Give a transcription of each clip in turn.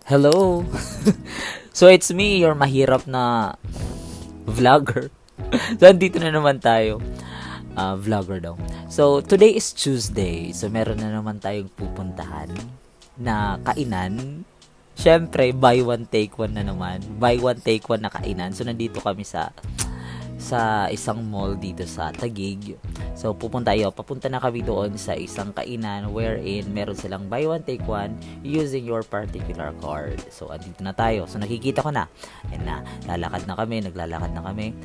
Hello! So, it's me, your mahirap na vlogger. So, andito na naman tayo. Vlogger daw. So, today is Tuesday. So, meron na naman tayong pupuntahan na kainan. Siyempre, buy one, take one na naman. Buy one, take one na kainan. So, nandito kami sa isang mall dito sa Taguig. So, papunta na kami doon sa isang kainan wherein meron silang buy one, take one using your particular card. So, andito na tayo. So, nakikita ko na. Ayan na. Naglalakad na kami.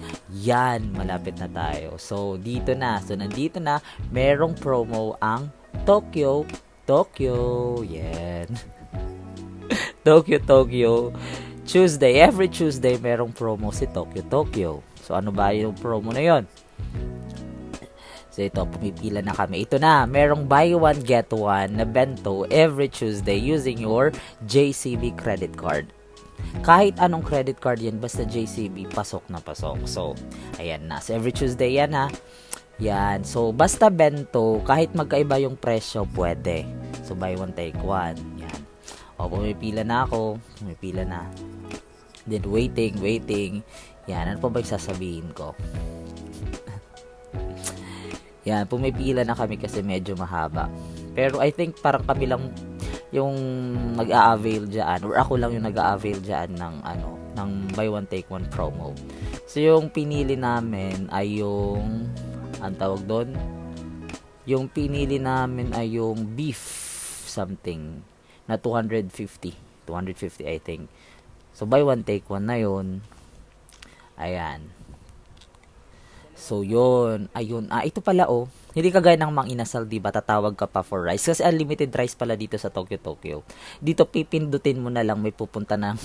Yan, malapit na tayo. So, dito na. So, nandito na. Merong promo ang Tokyo. Yan. Tokyo. Tuesday. Every Tuesday, merong promo si Tokyo. So, ano ba yung promo na yon? So, ito, pumipila na kami. Ito na, merong buy one, get one na bento every Tuesday using your JCB credit card. Kahit anong credit card yan, basta JCB, pasok na pasok. So, ayan na. So, every Tuesday yan ha. Yan. So, basta bento, kahit magkaiba yung presyo, pwede. So, buy one, take one. Yan. O, pumipila na ako. Then, waiting. Yan, ano pa ba yung sasabihin ko? Yan, pumipila na kami kasi medyo mahaba. Pero I think parang kami lang yung nag-a-avail dyan, or ako lang yung nag-a-avail dyan ng buy one, take one promo. So, yung pinili namin ay yung, ang tawag doon? Yung pinili namin ay yung beef something na 250 I think. So, buy one, take one na yun. Ayan. So, yun. Ayun. Ito pala, oh. Hindi kagaya ng Mang Inasal, diba? Tatawag ka pa for rice. Kasi unlimited rice pala dito sa Tokyo. Dito, pipindutin mo na lang. May pupunta ng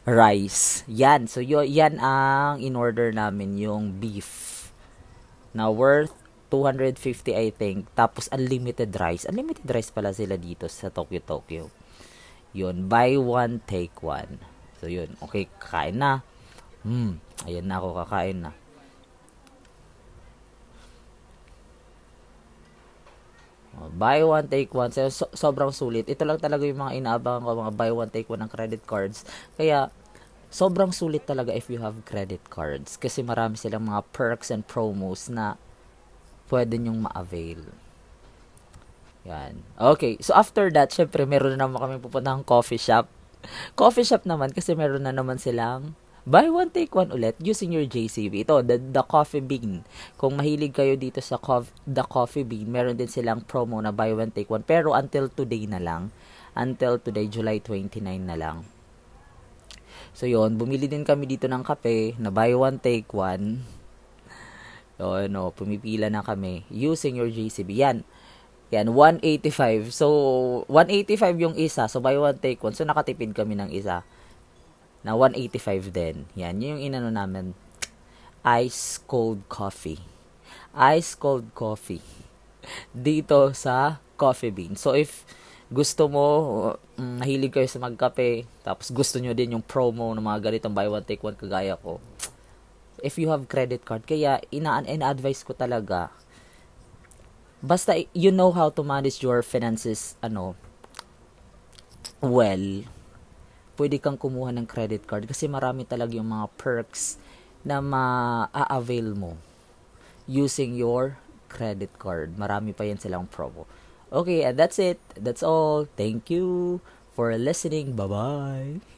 rice. Yan. So, yan ang in-order namin, yung beef. Na worth 250, I think. Tapos, unlimited rice. Unlimited rice pala sila dito sa Tokyo. Yun. Buy one, take one. So, yun. Okay, kakain na. Ayan na ako, kakain na. Buy one, take one. So, sobrang sulit. Ito lang talaga yung mga inaabangan ko, mga buy one, take one ng credit cards. Kaya, sobrang sulit talaga if you have credit cards. Kasi marami silang mga perks and promos na pwede nyong ma-avail. Yan. Okay. So, after that, syempre, meron na naman kami pupuntahang coffee shop. Coffee shop naman kasi meron na naman silang buy one, take one ulit using your JCB. Ito, the coffee bean. Kung mahilig kayo dito sa the coffee bean, meron din silang promo na buy one, take one. Pero until today na lang. Until today, July 29 na lang. So, yun. Bumili din kami dito ng kape na buy one, take one. So, pumipila na kami using your JCB. Yan, 185. So, 185 yung isa. So, buy one, take one. So, nakatipid kami ng isa na 185 din. Yan, yung inano namin. Ice cold coffee. Dito sa Coffee Bean. So, if gusto mo, mahilig kayo sa magkape, tapos gusto nyo din yung promo ng mga ganitong buy one, take one kagaya ko. If you have credit card, kaya ina-advise ko talaga, basta you know how to manage your finances, well, pwede kang kumuha ng credit card kasi marami talaga yung mga perks na ma-avail mo using your credit card. Marami pa yan silang promo. Okay, and that's it. That's all. Thank you for listening. Bye-bye.